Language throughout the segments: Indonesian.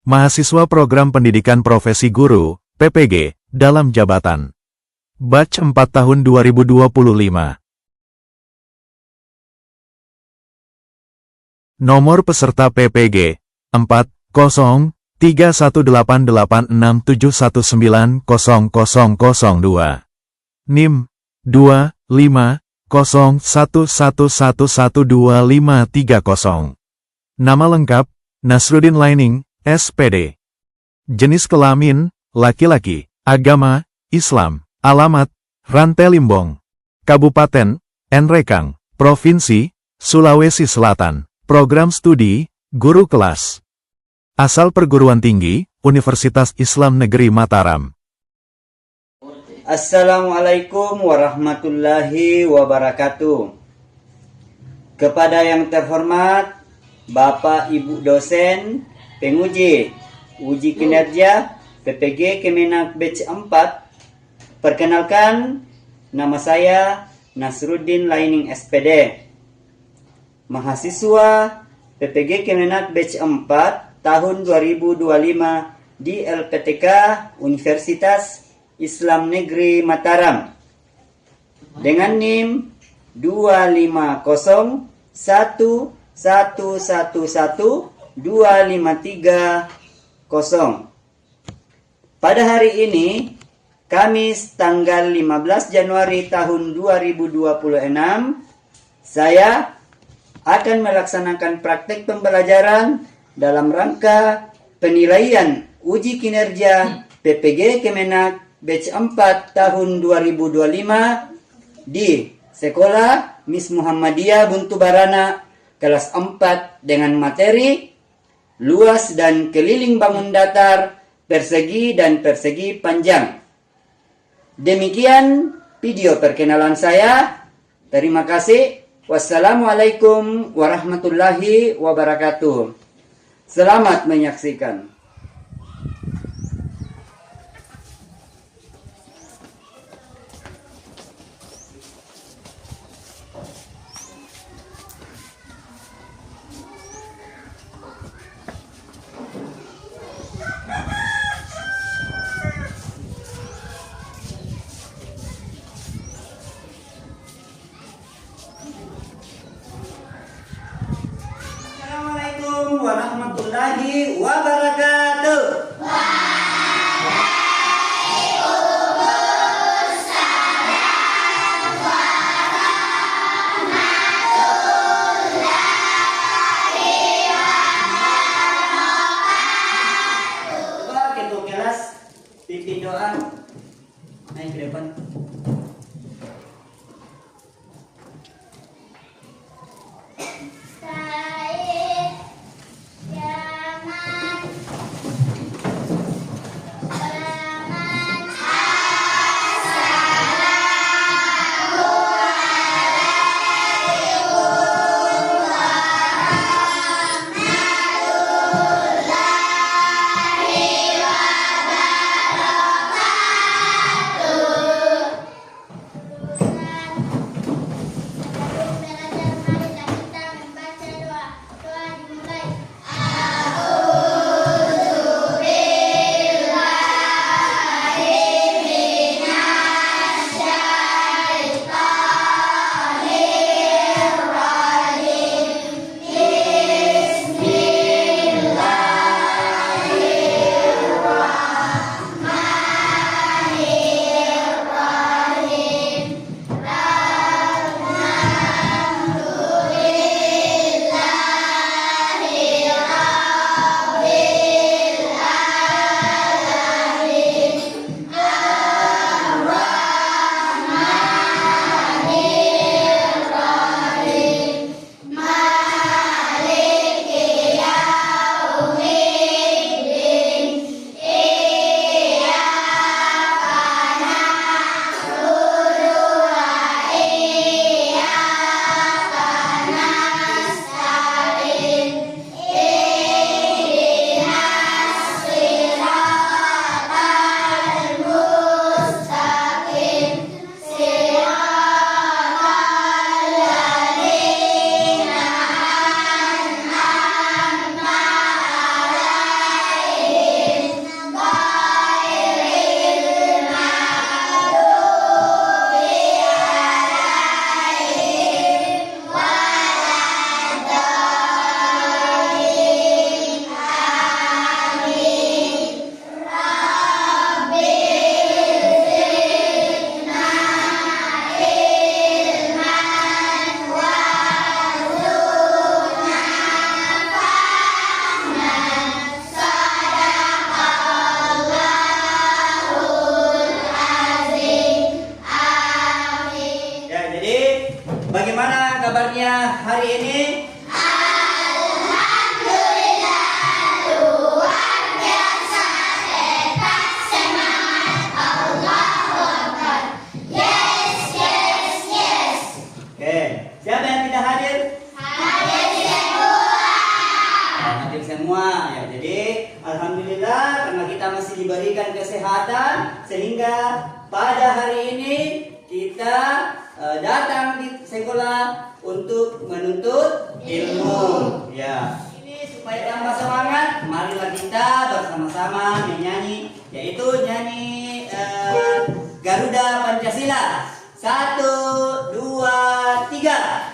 Mahasiswa Program Pendidikan Profesi Guru, PPG, dalam jabatan. Batch 4 tahun 2025. Nomor peserta PPG, 401188671900002. NIM, 2501111250. Nama lengkap, Nasruddin Lining, SPD. Jenis kelamin, laki-laki. Agama, Islam. Alamat, Rantai Limbong. Kabupaten, Nrekang. Provinsi, Sulawesi Selatan. Program studi, guru kelas. Asal perguruan tinggi, Universitas Islam Negeri Mataram. Assalamualaikum warahmatullahi wabarakatuh. Kepada yang terhormat, Bapak Ibu dosen, penguji, uji kinerja, PPG Kemenak Batch 4, perkenalkan, nama saya Nasruddin Lining SPD. Mahasiswa PPG Kemenak Batch 4 tahun 2025 di LPTK Universitas Islam Negeri Mataram dengan NIM 251111253. Pada hari ini, Kamis tanggal 15 Januari tahun 2026, saya akan melaksanakan praktek pembelajaran dalam rangka penilaian uji kinerja PPG Kemenak Batch 4 tahun 2025 di Sekolah Miss Muhammadiyah Buntu Barana kelas 4 dengan materi luas dan keliling bangun datar, persegi dan persegi panjang. Demikian video perkenalan saya. Terima kasih. Wassalamualaikum warahmatullahi wabarakatuh. Selamat menyaksikan. Assalamualaikum warahmatullahi wabarakatuh. Ketua kelas pimpin doa. Naik ke depan. Bagaimana kabarnya hari ini? Oke, siapa yang tidak hadir? Hadir semua ya. Jadi alhamdulillah karena kita masih diberikan kesehatan sehingga pada hari ini kita datang di sekolah untuk menuntut ilmu. Ya. Ini supaya tambah semangat, marilah kita bersama-sama menyanyi, yaitu nyanyi Garuda Pancasila. 1, 2, 3.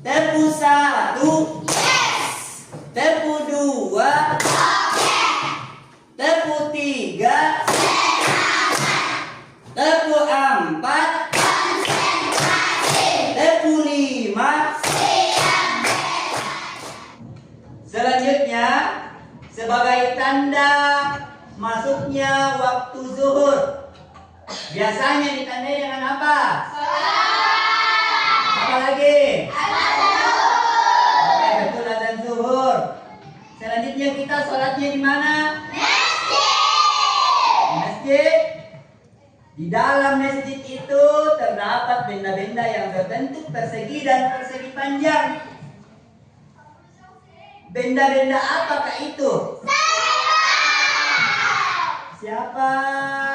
Tepu 1, tepu 2, tepu 3, tepu 4, tepu 5. Selanjutnya, sebagai tanda masuknya waktu zuhur, biasanya ditandai dengan apa? Apa lagi? Oke, betul, azan zuhur. Selanjutnya kita sholatnya di mana? Di masjid. Di dalam masjid itu terdapat benda-benda yang berbentuk persegi dan persegi panjang. Benda-benda apakah itu? Siapa?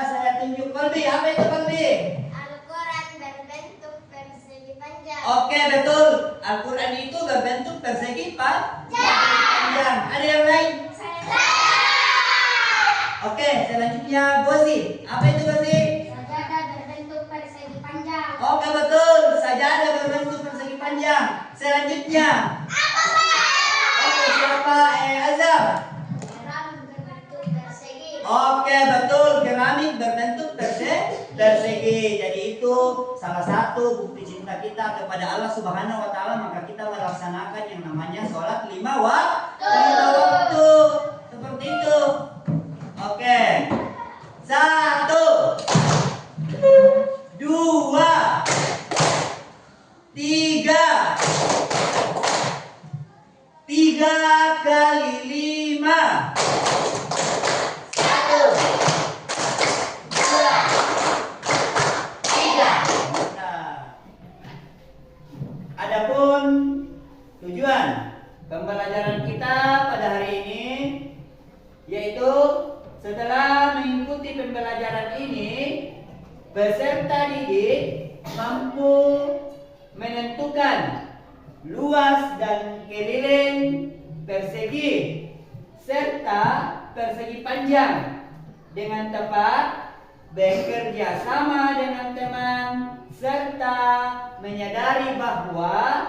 Saya tunjuk Kolbi. Apa itu Kolbi? Al-Quran berbentuk persegi panjang. Oke, betul. Al-Quran itu berbentuk persegi panjang. Ada yang lain? Oke, selanjutnya Gozi. Apa itu Gozi? Sajadah berbentuk persegi panjang. Oke, betul. Sajadah berbentuk persegi panjang. Selanjutnya. Oke, siapa? Azam. Keramik berbentuk persegi. Oke, betul. Keramik berbentuk persegi. Jadi itu salah satu bukti cinta kita kepada Allah Subhanahu wa taala, maka kita melaksanakan yang namanya sholat 5 waktu. Seperti itu. Oke. 1, 2, 3. 3 kali 5. 1, 2, 3. Adapun tujuan pembelajaran kita pada hari ini yaitu setelah mengikuti pembelajaran ini, peserta didik mampu menentukan luas dan keliling persegi serta persegi panjang dengan tepat, bekerja sama dengan teman, serta menyadari bahwa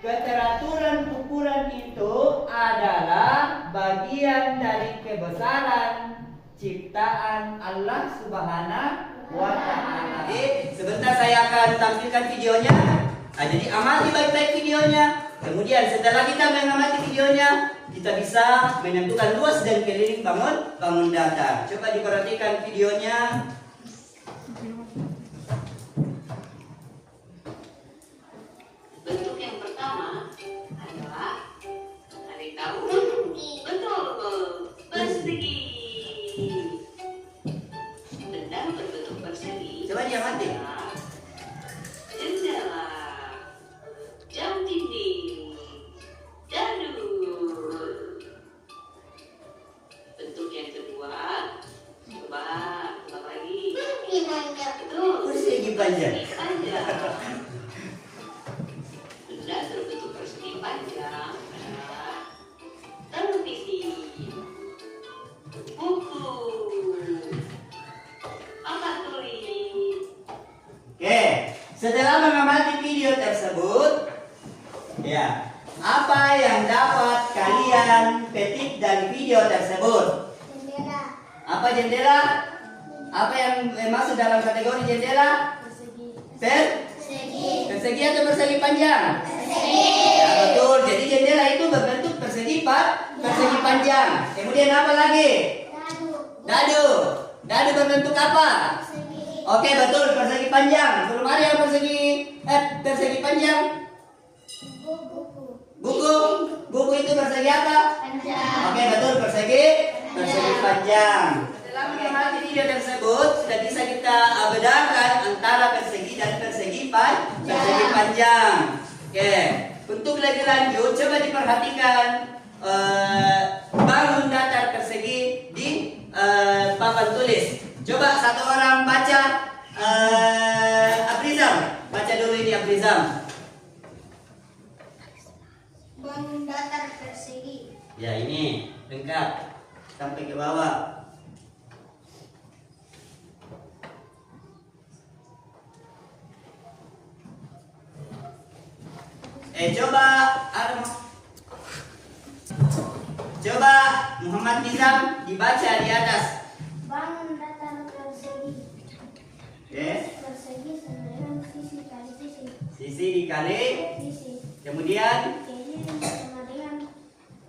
keteraturan ukuran itu adalah bagian dari kebesaran ciptaan Allah Subhanahu wa Ta'ala. Sebentar saya akan tampilkan videonya. Jadi amati baik-baik videonya. Kemudian setelah kita mengamati videonya, kita bisa menentukan luas dan keliling bangun datar. Coba diperhatikan videonya. Bentuk yang pertama adalah tarik taruhan. Betul, persegi. Benda berbentuk persegi. Coba diamati. Jendela, jam dinding, Ya. Apa yang dapat kalian petik dari video tersebut? Jendela. Apa jendela? Apa yang masuk dalam kategori jendela? Persegi. Persegi atau persegi panjang? Persegi. Ya, betul. Jadi jendela itu berbentuk persegi panjang. Kemudian apa lagi? Dadu. Dadu berbentuk apa? Persegi. Oke, betul, persegi panjang. Belum ada yang persegi panjang. Buku. Buku itu persegi apa? Panjang. Oke, betul, persegi panjang. Dalam mengamati video tersebut sudah bisa kita bedakan antara persegi dan persegi panjang. Oke, untuk lebih lanjut coba diperhatikan bangun datar persegi di papan tulis. Coba satu orang baca Abrizam. Baca dulu ini Abrizam. Bangun datar persegi. Ya, ini lengkap sampai ke bawah. Coba Muhammad Nizam dibaca di atas. Bangun datar persegi. Oke. Persegi sama dengan sisi kali sisi. Sisi dikali, Sisi. kemudian Kiri sama dengan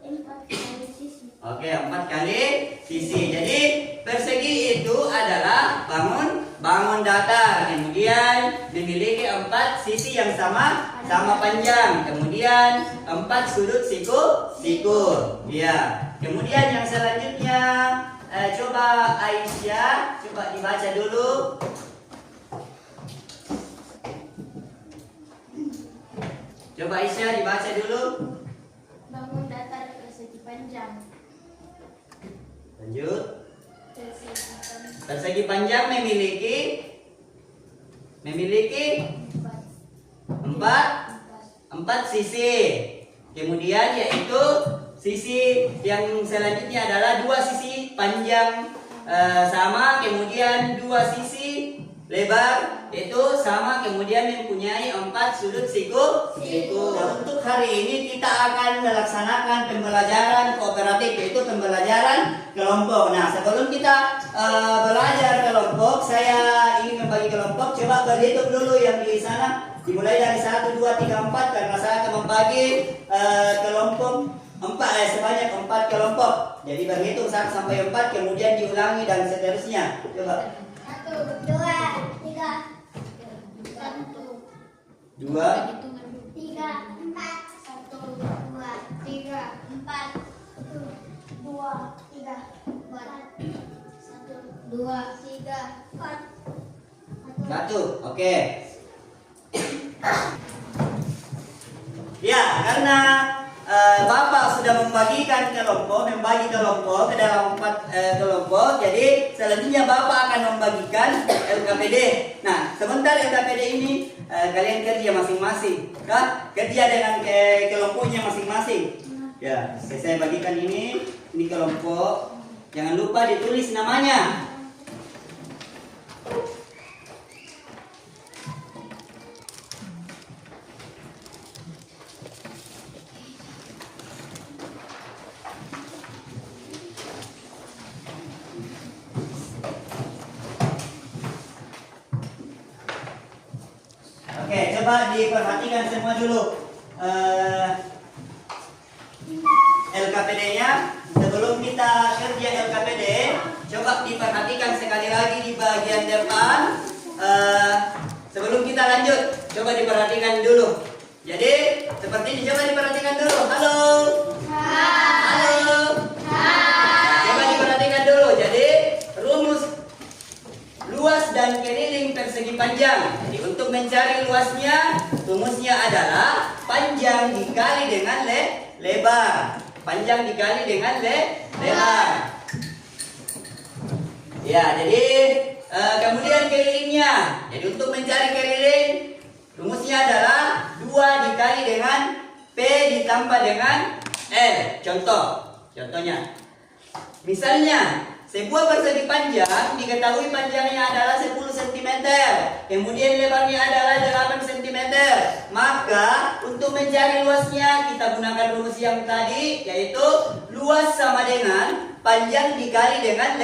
4 kali sisi. oke, 4 kali sisi. Jadi persegi itu adalah bangun datar, kemudian memiliki 4 sisi yang sama panjang, kemudian 4 sudut siku. Ya. Kemudian yang selanjutnya coba Aisyah, coba dibaca dulu. Coba Aisyah dibaca dulu. Bangun datar persegi panjang. Lanjut. Persegi panjang. Persegi panjang memiliki 4 sisi. Kemudian yaitu sisi yang selanjutnya adalah 2 sisi panjang sama, kemudian 2 sisi lebar itu sama, kemudian mempunyai 4 sudut siku. Untuk hari ini kita akan melaksanakan pembelajaran kooperatif, yaitu pembelajaran kelompok. Nah, sebelum kita belajar kelompok, saya ingin membagi kelompok. Coba berhitung dulu yang di sana, dimulai dari 1, 2, 3, 4, karena saya akan membagi kelompok sebanyak 4 kelompok. Jadi berhitung 1 sampai 4, kemudian diulangi dan seterusnya. Coba. 1, 2, 3. 1, 2, 3, 4. 1, 2, 3, 4. 1, 2, 3, 4. 1, 2, 3, 4. 1. Oke. Ya, karena Bapak sudah membagi kelompok ke dalam 4 kelompok. Jadi selanjutnya Bapak akan membagikan LKPD. Nah, sebentar LKPD ini kalian kerja masing-masing, kan? Kerja dengan kelompoknya masing-masing. Ya, saya bagikan ini kelompok. Jangan lupa ditulis namanya. Oke, coba diperhatikan semua dulu LKPD-nya. Sebelum kita kerja LKPD, coba diperhatikan sekali lagi di bagian depan. Sebelum kita lanjut, coba diperhatikan dulu. Jadi seperti ini, coba diperhatikan dulu. Halo. Halo. Coba diperhatikan dulu. Jadi rumus luas dan keliling persegi panjang. Jadi untuk mencari luasnya, rumusnya adalah panjang dikali dengan lebar. Panjang dikali dengan lebar. Ya, jadi kemudian kelilingnya. Jadi untuk mencari keliling, rumusnya adalah 2 dikali dengan P ditambah dengan L. Contohnya. Misalnya Sebuah persegi panjang diketahui panjangnya adalah 10 cm, kemudian lebarnya adalah 8 cm. Maka untuk mencari luasnya kita gunakan rumus yang tadi, yaitu luas sama dengan panjang dikali dengan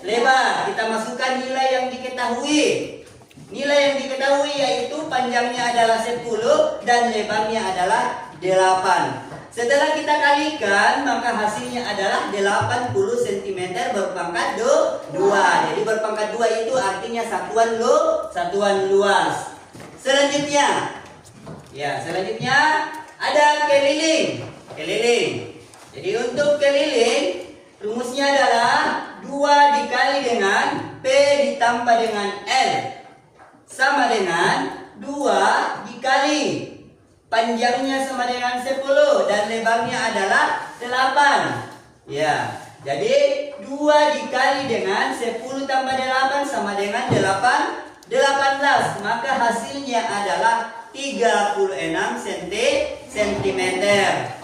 lebar. Kita masukkan nilai yang diketahui. Nilai yang diketahui yaitu panjangnya adalah 10 dan lebarnya adalah 8. Setelah kita kalikan, maka hasilnya adalah 80 cm berpangkat 2. Jadi berpangkat 2 itu artinya satuan luas. Selanjutnya, ada keliling. Jadi untuk keliling, rumusnya adalah 2 dikali dengan P ditambah dengan L sama dengan 2 dikali panjangnya sama dengan 10 dan lebarnya adalah 8. Ya, jadi 2 dikali dengan 10 tambah 8 sama dengan 18. Maka hasilnya adalah 36 cm.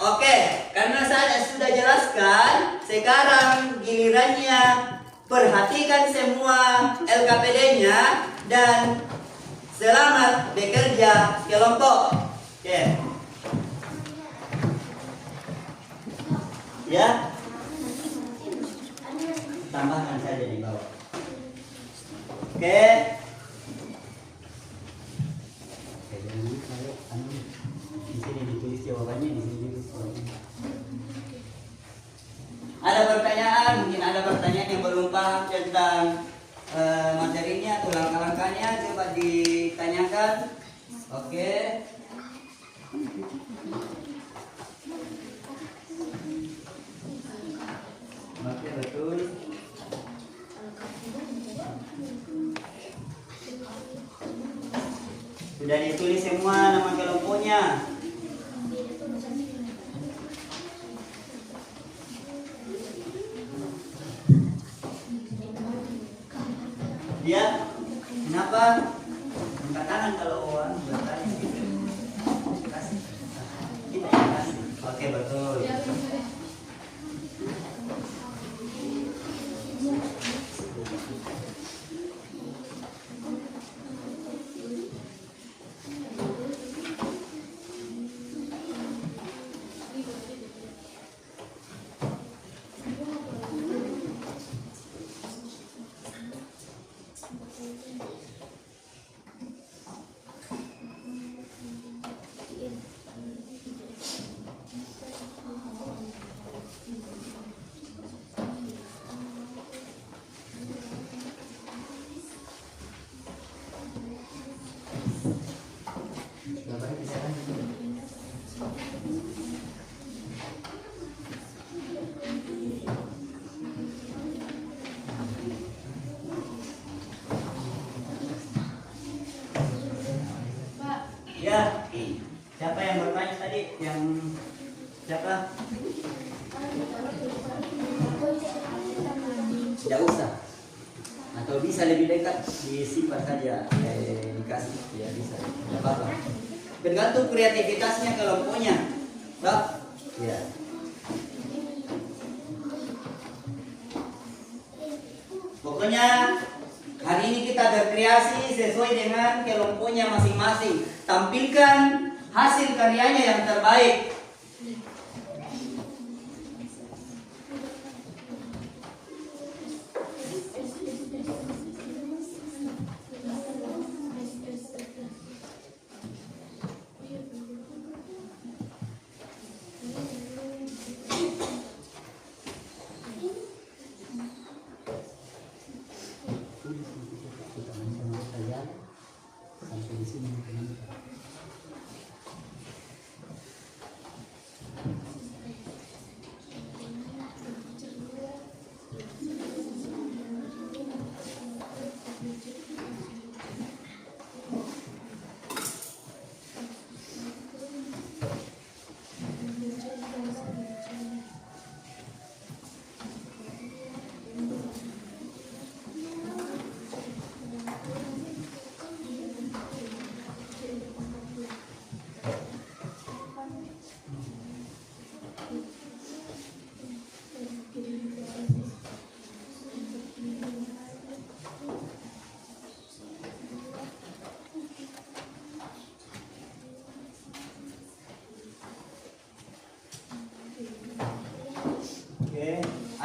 Oke, karena saya sudah jelaskan, sekarang gilirannya perhatikan semua LKPD-nya dan selamat bekerja kelompok. Oke. Ya. Tambahkan saja di bawah. Oke. Di sini ditulis jawabannya, di sini ditulis jawabannya. Ada pertanyaan, mungkin ada pertanyaan yang belum paham tentang materinya atau langkah-langkahnya, coba ditanyakan. Oke. Oke, betul. Sudah ditulis semua nama kelompoknya. Ya, kenapa? Angkat tangan kalau orang bertanya gitu. Kasih. Kita yang kasih. Oke, betul. Ya, siapa yang bertanya tadi? Yang siapa? Tidak usah. Atau bisa lebih dekat disimpan saja, dikasih, ya bisa. Tidak apa-apa. Tergantung kreativitasnya kelompoknya, Pak. Ya. Pokoknya hari ini kita berkreasi sesuai dengan kelompoknya masing-masing. Tampilkan hasil karyanya yang terbaik.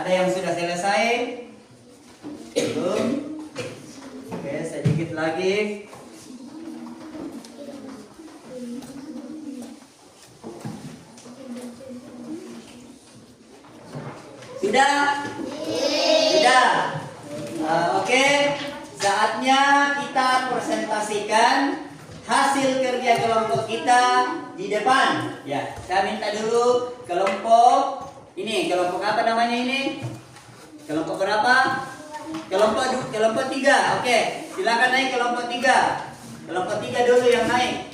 Ada yang sudah selesai? Belum? Oke, sedikit lagi. Sudah? Sudah. Oke, saatnya kita presentasikan hasil kerja kelompok kita di depan. Ya, saya minta dulu kelompok ini, kelompok apa namanya ini? Kelompok berapa? Kelompok 3. Oke, silakan naik kelompok 3. Kelompok 3 dulu yang naik.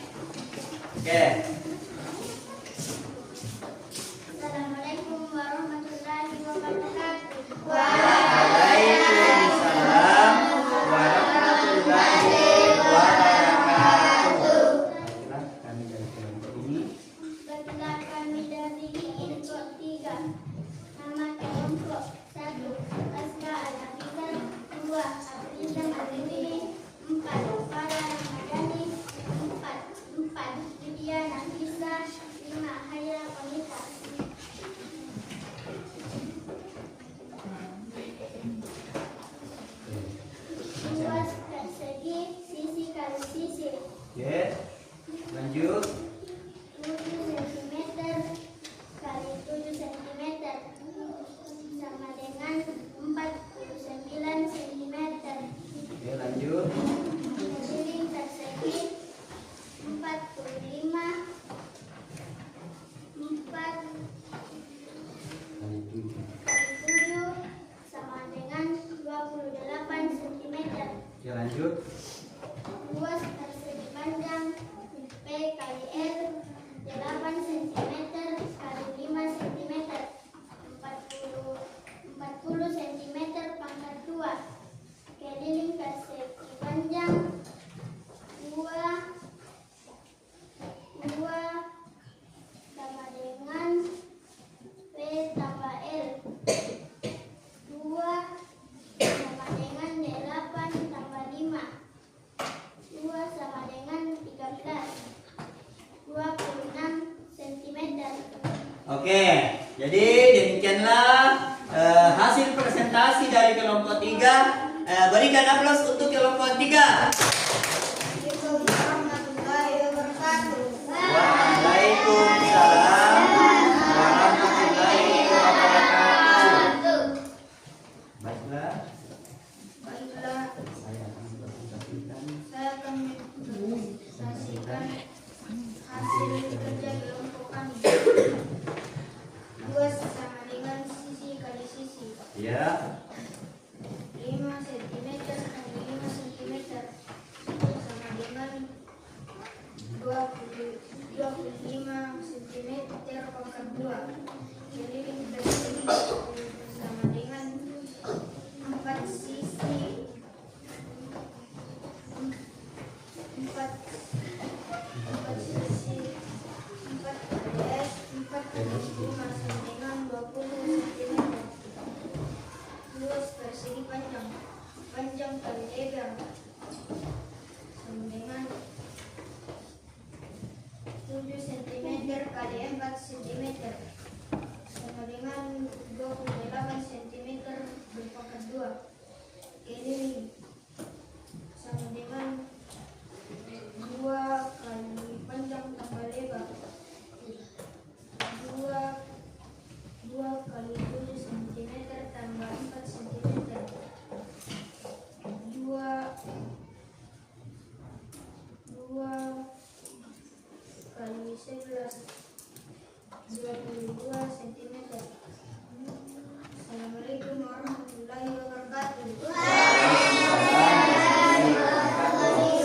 Oke. Assalamualaikum warahmatullahi wabarakatuh. Waalaikumsalam warahmatullahi wabarakatuh. Baiklah, kami dari kelompok ini. Baiklah, kami dari kelompok 3. Nama kelompok 1 Asma Al-Hafizah, 2 Hafizah Al-Dini, 4 Farah Ramadhani, 4 Lydia Nafisa, 5 Haya Konita. Luas persegi, sisi kali sisi. Oke. Lanjut. 7 cm kali 7 cm sama dengan 49 cm. Oke, lanjut. Miring persegi 45 4 kali 7 sama dengan 28 cm. Oke, lanjut. Luas persegi panjang P kali L 8 cm kali 5 cm 40 cm pangkat 2. Keliling persegi panjang 2 sama dengan P tambah L 2 sama dengan 8 tambah 5 2 sama dengan 13 26 cm. Oke, jadi demikianlah hasil presentasi dari kelompok 3. Berikan aplaus untuk kelompok 3. Assalamualaikum warahmatullahi wabarakatuh. Waalaikumsalam warahmatullahi wabarakatuh. Baiklah, Baiklah, saya akan presentasikan saya akan mempresentasikan hasil kerja kelompok kami. Luas sama dengan sisi kali sisi. ya. 5 cm kali 5 cm sama dengan 25 cm pangkat 2. Keliling persegi sama dengan 4 sisi 4 sisi 4 kali S 4 kali 5 sama dengan 20 cm. Luas persegi panjang kali lebar sama dengan 7 cm kali 4 cm sama dengan 28 cm berpangkat 2. Keliling sama dengan 2 kali panjang tambah lebar 2 kali 7 cm tambah 4 cm 2 kali 11 22 cm. Assalamualaikum warahmatullahi wabarakatuh.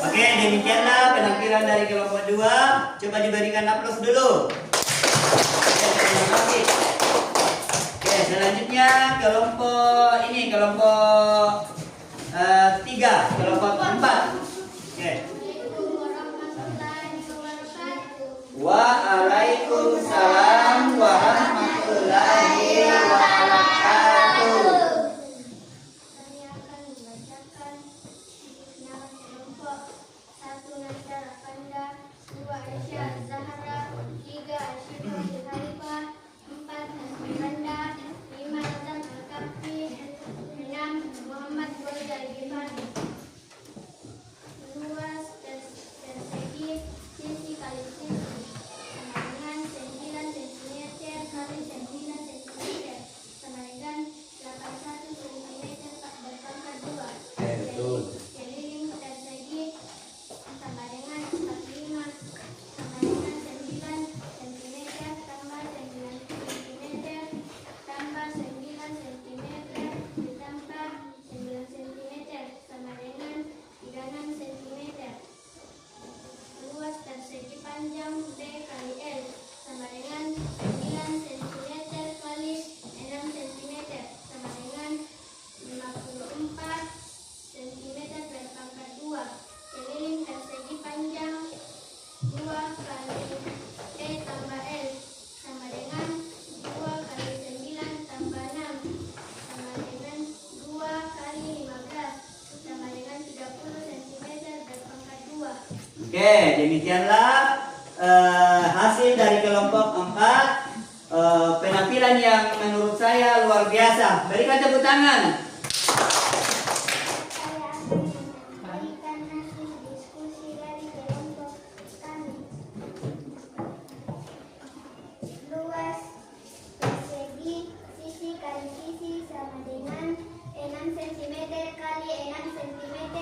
Oke, demikianlah penampilan dari kelompok 2. Coba diberikan aplaus dulu. Oke, terima kasih. Oke, selanjutnya kelompok ini, kelompok 3, kelompok 4. Oke. Assalamualaikum warahmatullahi wabarakatuh. Waalaikumsalam warahmatullahi wabarakatuh. Saya akan membacakan nama kelompok 1 Nasara Panda, 2 Aisyah Zahra, 3 Oke, demikianlah hasil dari kelompok 4. Penampilan yang menurut saya luar biasa. Berikan tepuk tangan. Saya akan memberikan hasil diskusi dari kelompok kami. Luas persegi sisi kali sisi sama dengan 6 cm kali 6 cm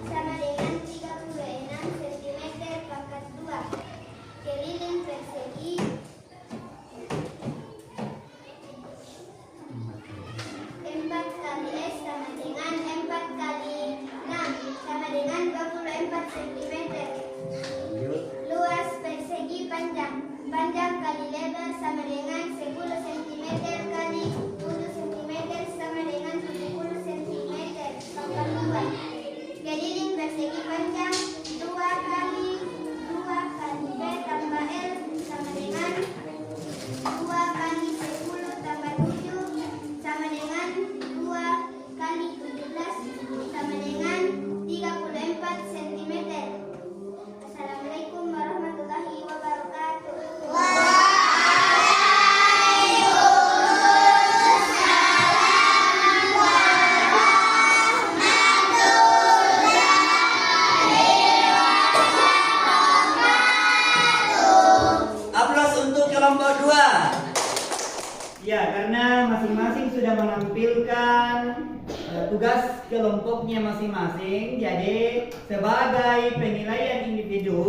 sama dengan 36 cm pangkat 2. Keliling persegi 4 kali S sama dengan 4 kali 6 sama dengan 24 cm. Luas persegi panjang kali lebar sama dengan 10 cm kali 10 cm sama dengan 70 cm pangkat 2. Keliling persegi panjang 2 kali B tambah L sama dengan 2 kali 10 tambah 7 sama dengan 2 kali 17 sama dengan 34 cm. Assalamualaikum warahmatullahi wabarakatuh. Aplaus untuk kelompok 2. Ya, karena masing-masing sudah menampilkan tugas kelompoknya masing-masing. Jadi, sebagai penilaian individu,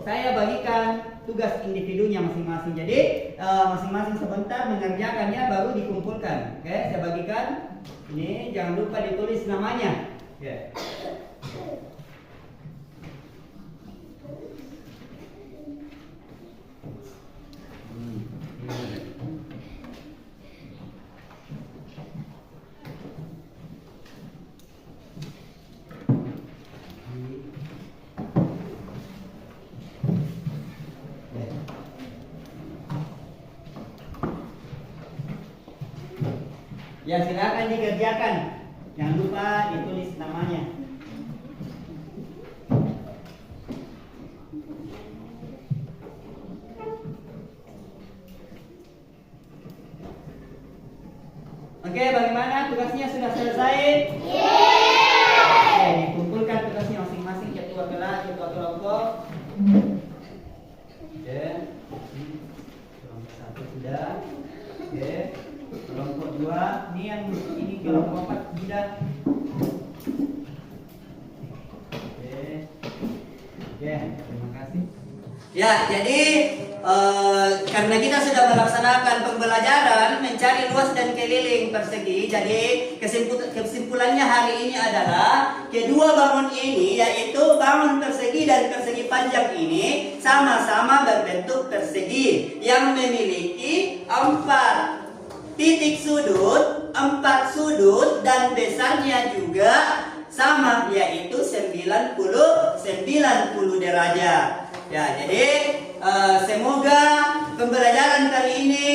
saya bagikan tugas individunya masing-masing. Jadi, masing-masing sebentar mengerjakannya baru dikumpulkan. Oke, saya bagikan. Ini jangan lupa ditulis namanya. Oke. Ya, silakan dikerjakan. Jangan lupa ditulis namanya. Oke, bagaimana tugasnya sudah selesai? Oke, dikumpulkan tugasnya masing-masing ketua kelas, ketua kelompok. Oke, kelompok 1 sudah. Oke, kelompok 2 ini kelompok 4 sudah. Oke, terima kasih. Ya, jadi karena kita sudah melaksanakan pembelajaran mencari luas dan keliling persegi, jadi kesimpulannya hari ini adalah kedua bangun ini, yaitu bangun persegi dan persegi panjang ini sama-sama berbentuk persegi yang memiliki 4 titik sudut, 4 sudut, dan besarnya juga sama, yaitu 90 derajat. Ya, jadi semoga pembelajaran kali ini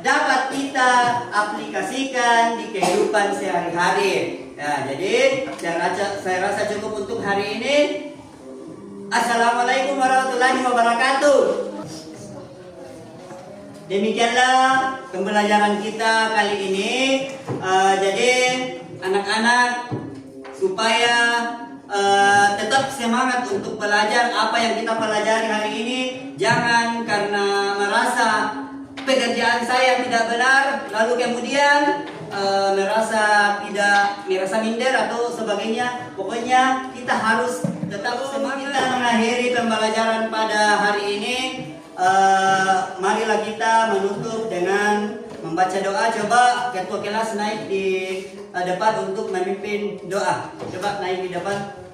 dapat kita aplikasikan di kehidupan sehari-hari. Ya, jadi saya rasa cukup untuk hari ini. Assalamualaikum warahmatullahi wabarakatuh. Demikianlah pembelajaran kita kali ini. Jadi anak-anak supaya tetap semangat untuk belajar apa yang kita pelajari hari ini. Jangan karena merasa pekerjaan saya tidak benar lalu kemudian merasa minder atau sebagainya. Pokoknya kita harus tetap semangat. Kita mengakhiri pembelajaran pada hari ini. Marilah kita menutup dengan membaca doa. Coba ketua kelas naik di depan untuk memimpin doa. Coba naik di depan.